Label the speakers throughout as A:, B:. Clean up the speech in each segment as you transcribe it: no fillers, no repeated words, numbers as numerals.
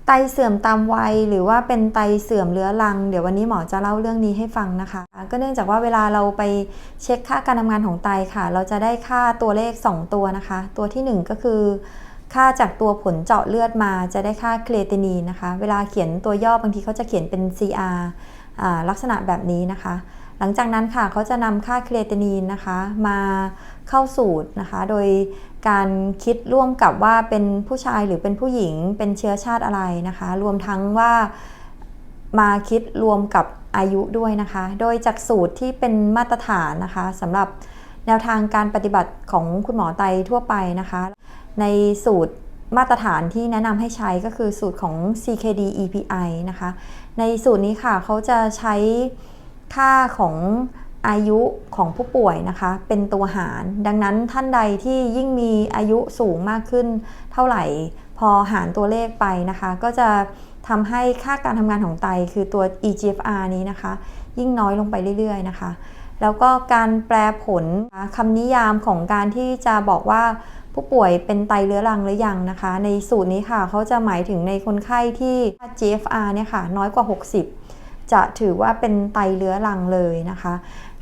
A: ไตเสื่อมตามวัยหรือว่าเป็นไตเสื่อมเรื้อรังเดี๋ยววันนี้หมอจะเล่าเรื่องนี้ให้ฟังนะคะก็เนื่องจากว่าเวลาเราไปเช็คค่าการทำงานของไตค่ะเราจะได้ค่าตัวเลข2ตัวนะคะตัวที่1ก็คือค่าจากตัวผลเจาะเลือดมาจะได้ค่าเครียตินีนนะคะเวลาเขียนตัวย่อบางทีเขาจะเขียนเป็น CR ลักษณะแบบนี้นะคะหลังจากนั้นค่ะเขาจะนำค่าเครียตินีนนะคะมาเข้าสูตรนะคะโดยการคิดร่วมกับว่าเป็นผู้ชายหรือเป็นผู้หญิงเป็นเชื้อชาติอะไรนะคะรวมทั้งว่ามาคิดรวมกับอายุด้วยนะคะโดยจากสูตรที่เป็นมาตรฐานนะคะสำหรับแนวทางการปฏิบัติของคุณหมอไตทั่วไปนะคะในสูตรมาตรฐานที่แนะนำให้ใช้ก็คือสูตรของ CKD EPI นะคะในสูตรนี้ค่ะเขาจะใช้ค่าของอายุของผู้ป่วยนะคะเป็นตัวหารดังนั้นท่านใดที่ยิ่งมีอายุสูงมากขึ้นเท่าไหร่พอหารตัวเลขไปนะคะก็จะทำให้ค่าการทำงานของไตคือตัว eGFR นี้นะคะยิ่งน้อยลงไปเรื่อยๆนะคะแล้วก็การแปลผลคำนิยามของการที่จะบอกว่าผู้ป่วยเป็นไตเรื้อรังหรือยังนะคะในสูตรนี้ค่ะเขาจะหมายถึงในคนไข้ที่ GFR เนี่ยค่ะน้อยกว่า60จะถือว่าเป็นไตเรื้อรังเลยนะคะ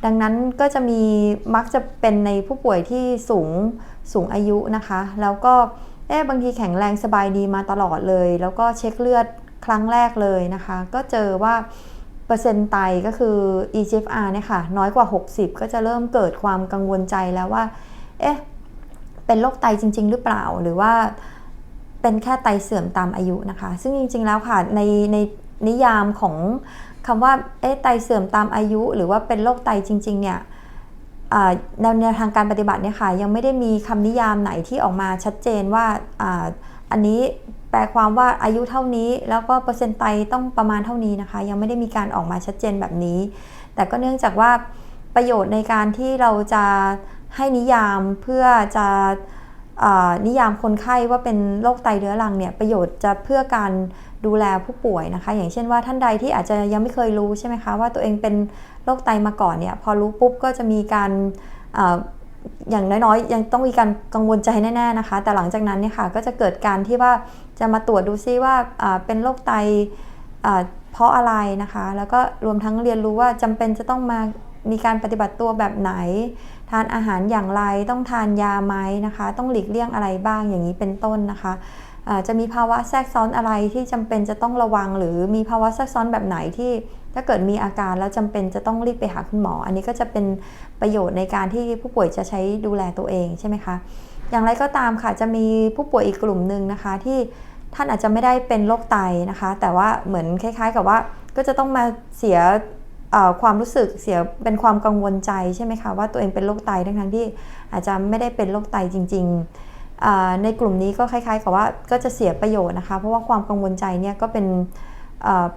A: ดังนั้นก็จะมีมักจะเป็นในผู้ป่วยที่สูงอายุนะคะแล้วก็บางทีแข็งแรงสบายดีมาตลอดเลยแล้วก็เช็คเลือดครั้งแรกเลยนะคะก็เจอว่าเปอร์เซ็นต์ไตก็คือ eGFR เนี่ยค่ะน้อยกว่า60ก็จะเริ่มเกิดความกังวลใจแล้วว่าเป็นโรคไตจริงๆหรือเปล่าหรือว่าเป็นแค่ไตเสื่อมตามอายุนะคะซึ่งจริงๆแล้วค่ะในนิยามของคำว่าไตเสื่อมตามอายุหรือว่าเป็นโรคไตจริงๆเนี่ยแนวทางการปฏิบัติเนี่ยค่ะยังไม่ได้มีคำนิยามไหนที่ออกมาชัดเจนว่าอันนี้แปลความว่าอายุเท่านี้แล้วก็เปอร์เซ็นต์ไตต้องประมาณเท่านี้นะคะยังไม่ได้มีการออกมาชัดเจนแบบนี้แต่ก็เนื่องจากว่าประโยชน์ในการที่เราจะให้นิยามเพื่อจะนิยามคนไข้ว่าเป็นโรคไตเรื้อรังเนี่ยประโยชน์จะเพื่อการดูแลผู้ป่วยนะคะอย่างเช่นว่าท่านใดที่อาจจะยังไม่เคยรู้ใช่ไหมคะว่าตัวเองเป็นโรคไตมาก่อนเนี่ยพอรู้ปุ๊บก็จะมีการอย่างน้อยๆยังต้องมีการกังวลใจแน่ๆนะคะแต่หลังจากนั้นเนี่ยค่ะก็จะเกิดการที่ว่าจะมาตรวจดูซิว่าเป็นโรคไตเพราะอะไรนะคะแล้วก็รวมทั้งเรียนรู้ว่าจำเป็นจะต้องมีการปฏิบัติตัวแบบไหนทานอาหารอย่างไรต้องทานยาไหมนะคะต้องหลีกเลี่ยงอะไรบ้างอย่างนี้เป็นต้นนะคะจะมีภาวะแทรกซ้อนอะไรที่จำเป็นจะต้องระวังหรือมีภาวะแทรกซ้อนแบบไหนที่ถ้าเกิดมีอาการแล้วจำเป็นจะต้องรีบไปหาคุณหมออันนี้ก็จะเป็นประโยชน์ในการที่ผู้ป่วยจะใช้ดูแลตัวเองใช่ไหมคะอย่างไรก็ตามค่ะจะมีผู้ป่วยอีกกลุ่มหนึ่งนะคะที่ท่านอาจจะไม่ได้เป็นโรคไตนะคะแต่ว่าเหมือนคล้ายๆกับว่าก็จะต้องมาเสียความรู้สึกเสียเป็นความกังวลใจใช่ไหมคะว่าตัวเองเป็นโรคไตทั้งที่อาจจะไม่ได้เป็นโรคไตจริงๆในกลุ่มนี้ก็คล้ายๆกับว่าก็จะเสียประโยชน์นะคะเพราะว่าความกังวลใจเนี่ยก็เป็น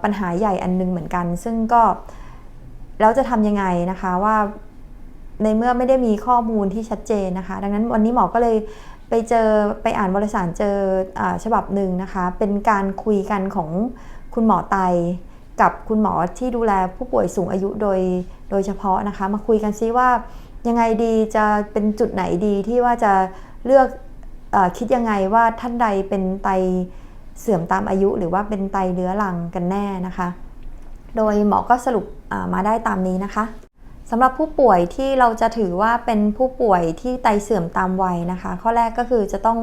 A: ปัญหาใหญ่อันนึงเหมือนกันซึ่งก็แล้วจะทำยังไงนะคะว่าในเมื่อไม่ได้มีข้อมูลที่ชัดเจนนะคะดังนั้นวันนี้หมอก็เลยไปอ่านวารสารเจอฉบับหนึ่งนะคะเป็นการคุยกันของคุณหมอไตกับคุณหมอที่ดูแลผู้ป่วยสูงอายุโดยเฉพาะนะคะมาคุยกันซิว่ายังไงดีจะเป็นจุดไหนดีที่ว่าจะเลือกคิดยังไงว่าท่านใดเป็นไตเสื่อมตามอายุหรือว่าเป็นไตเรื้อรังกันแน่นะคะโดยหมอก็สรุปมาได้ตามนี้นะคะสำหรับผู้ป่วยที่เราจะถือว่าเป็นผู้ป่วยที่ไตเสื่อมตามวัยนะคะข้อแรกก็คือจะต้อง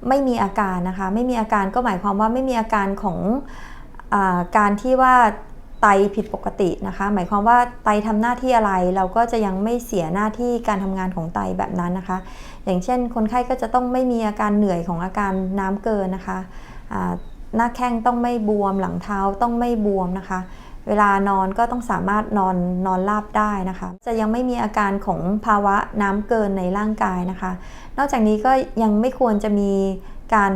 A: ไม่มีอาการนะคะไม่มีอาการก็หมายความว่าไม่มีอาการของการที่ว่าไตผิดปกตินะคะหมายความว่าไตทำหน้าที่อะไรเราก็จะยังไม่เสียหน้าที่การทำงานของไตแบบนั้นนะคะอย่างเช่นคนไข้ก็จะต้องไม่มีอาการเหนื่อยของอาการน้ำเกินนะคะหน้าแข้งต้องไม่บวมหลังเท้าต้องไม่บวมนะคะเวลานอนก็ต้องสามารถนอนราบได้นะคะจะยังไม่มีอาการของภาวะน้ำเกินในร่างกายนะคะนอกจากนี้ก็ยังไม่ควรจะมีการ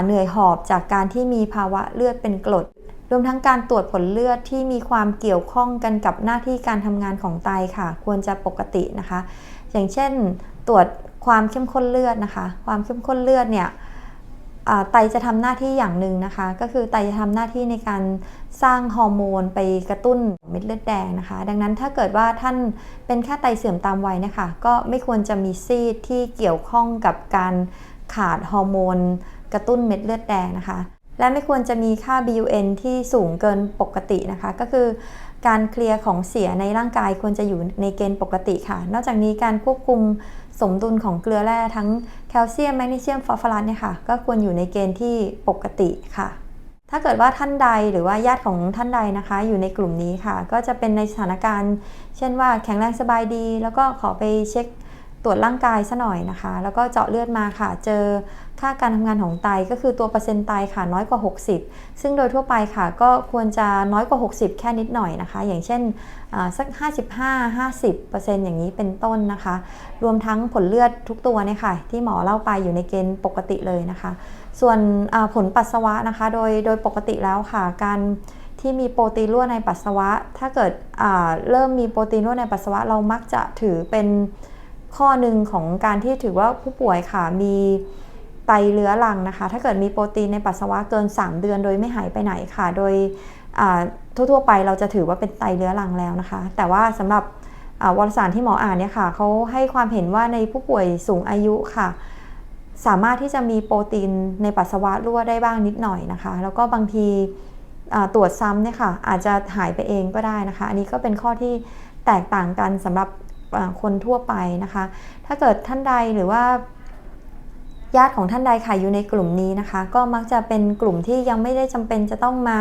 A: เหนื่อยหอบจากการที่มีภาวะเลือดเป็นกรดรวมทั้งการตรวจผลเลือดที่มีความเกี่ยวข้องกันกับหน้าที่การทำงานของไตค่ะควรจะปกตินะคะอย่างเช่นตรวจความเข้มข้นเลือดนะคะความเข้มข้นเลือดเนี่ยไตจะทำหน้าที่อย่างหนึ่งนะคะก็คือไตจะทำหน้าที่ในการสร้างฮอร์โมนไปกระตุ้นเม็ดเลือดแดงนะคะดังนั้นถ้าเกิดว่าท่านเป็นแค่ไตเสื่อมตามวัยนะคะก็ไม่ควรจะมีซีสที่เกี่ยวข้องกับการขาดฮอร์โมนกระตุ้นเม็ดเลือดแดงนะคะ และไม่ควรจะมีค่า BUN ที่สูงเกินปกตินะคะก็คือการเคลียร์ของเสียในร่างกายควรจะอยู่ในเกณฑ์ปกติค่ะนอกจากนี้การควบคุมสมดุลของเกลือแร่ทั้งแคลเซียมแมกนีเซียมฟอสฟอรัสเนี่ยค่ะก็ควรอยู่ในเกณฑ์ที่ปกติค่ะถ้าเกิดว่าท่านใดหรือว่าญาติของท่านใดนะคะอยู่ในกลุ่มนี้ค่ะก็จะเป็นในสถานการณ์เช่นว่าแข็งแรงสบายดีแล้วก็ขอไปเช็คตรวจร่างกายซะหน่อยนะคะแล้วก็เจาะเลือดมาค่ะเจอค่าการทำงานของไตก็คือตัวเปอร์เซ็นต์ไตค่ะน้อยกว่า60ซึ่งโดยทั่วไปค่ะก็ควรจะน้อยกว่า60แค่นิดหน่อยนะคะอย่างเช่นสัก55-50%อย่างนี้เป็นต้นนะคะรวมทั้งผลเลือดทุกตัวเนี่ยค่ะที่หมอเล่าไปอยู่ในเกณฑ์ปกติเลยนะคะส่วนผลปัสสาวะนะคะโดยปกติแล้วค่ะการที่มีโปรตีนรั่วในปัสสาวะถ้าเกิดเริ่มมีโปรตีนรั่วในปัสสาวะเรามักจะถือเป็นข้อหนึ่งของการที่ถือว่าผู้ป่วยค่ะมีไตเรื้อรังนะคะถ้าเกิดมีโปรตีนในปัสสาวะเกิน3เดือนโดยไม่หายไปไหนค่ะโดยทั่วไปเราจะถือว่าเป็นไตเรื้อรังแล้วนะคะแต่ว่าสำหรับวารสารที่หมออ่านเนี่ยค่ะเขาให้ความเห็นว่าในผู้ป่วยสูงอายุค่ะสามารถที่จะมีโปรตีนในปัสสาวะรั่วได้บ้างนิดหน่อยนะคะแล้วก็บางทีตรวจซ้ำเนี่ยค่ะอาจจะหายไปเองก็ได้นะคะอันนี้ก็เป็นข้อที่แตกต่างกันสำหรับคนทั่วไปนะคะถ้าเกิดท่านใดหรือว่าญาติของท่านใดค่ะอยู่ในกลุ่มนี้นะคะก็มักจะเป็นกลุ่มที่ยังไม่ได้จำเป็นจะต้องมา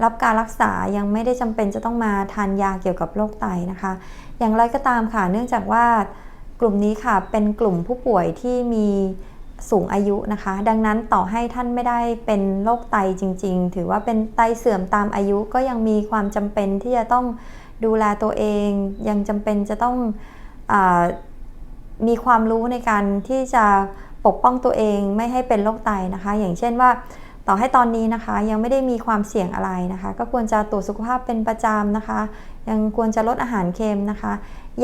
A: รับการรักษายังไม่ได้จำเป็นจะต้องมาทานยาเกี่ยวกับโรคไตนะคะอย่างไรก็ตามค่ะเนื่องจากว่ากลุ่มนี้ค่ะเป็นกลุ่มผู้ป่วยที่มีสูงอายุนะคะดังนั้นต่อให้ท่านไม่ได้เป็นโรคไตจริงๆถือว่าเป็นไตเสื่อมตามอายุก็ยังมีความจำเป็นที่จะต้องดูแลตัวเองยังจำเป็นจะต้องมีความรู้ในการที่จะปกป้องตัวเองไม่ให้เป็นโรคไตนะคะอย่างเช่นว่าต่อให้ตอนนี้นะคะยังไม่ได้มีความเสี่ยงอะไรนะคะก็ควรจะตรวจสุขภาพเป็นประจำนะคะยังควรจะลดอาหารเค็มนะคะ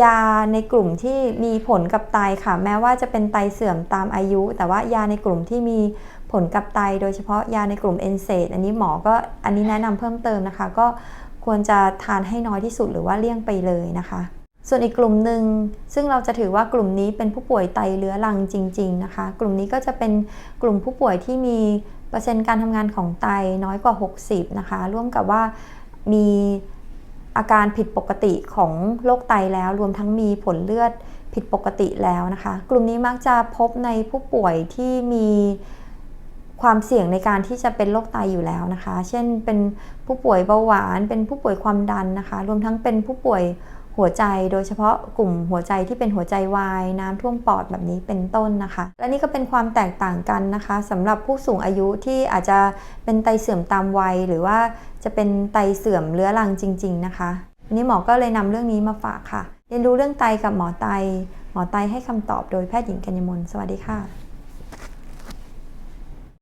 A: ยาในกลุ่มที่มีผลกับไตค่ะแม้ว่าจะเป็นไตเสื่อมตามอายุแต่ว่ายาในกลุ่มที่มีผลกับไตโดยเฉพาะยาในกลุ่มเอนเซดอันนี้หมอก็อันนี้แนะนำเพิ่มเติมนะคะก็ควรจะทานให้น้อยที่สุดหรือว่าเลี่ยงไปเลยนะคะส่วนอีกกลุ่มหนึ่งซึ่งเราจะถือว่ากลุ่มนี้เป็นผู้ป่วยไตเรื้อรังจริงๆนะคะกลุ่มนี้ก็จะเป็นกลุ่มผู้ป่วยที่มีเปอร์เซ็นต์การทำงานของไตน้อยกว่า60นะคะร่วมกับว่ามีอาการผิดปกติของโรคไตแล้วรวมทั้งมีผลเลือดผิดปกติแล้วนะคะกลุ่มนี้มักจะพบในผู้ป่วยที่มีความเสี่ยงในการที่จะเป็นโรคไตอยู่แล้วนะคะเช่นเป็นผู้ป่วยเบาหวานเป็นผู้ป่วยความดันนะคะรวมทั้งเป็นผู้ป่วยหัวใจโดยเฉพาะกลุ่มหัวใจที่เป็นหัวใจวายน้ำท่วมปอดแบบนี้เป็นต้นนะคะและนี่ก็เป็นความแตกต่างกันนะคะสำหรับผู้สูงอายุที่อาจจะเป็นไตเสื่อมตามวัยหรือว่าจะเป็นไตเสื่อมเรื้อรังจริงๆนะคะวันนี้หมอก็เลยนำเรื่องนี้มาฝากค่ะเรียนรู้เรื่องไตกับหมอไตให้คำตอบโดยแพทย์หญิงกัญญมลสวัสดีค่ะ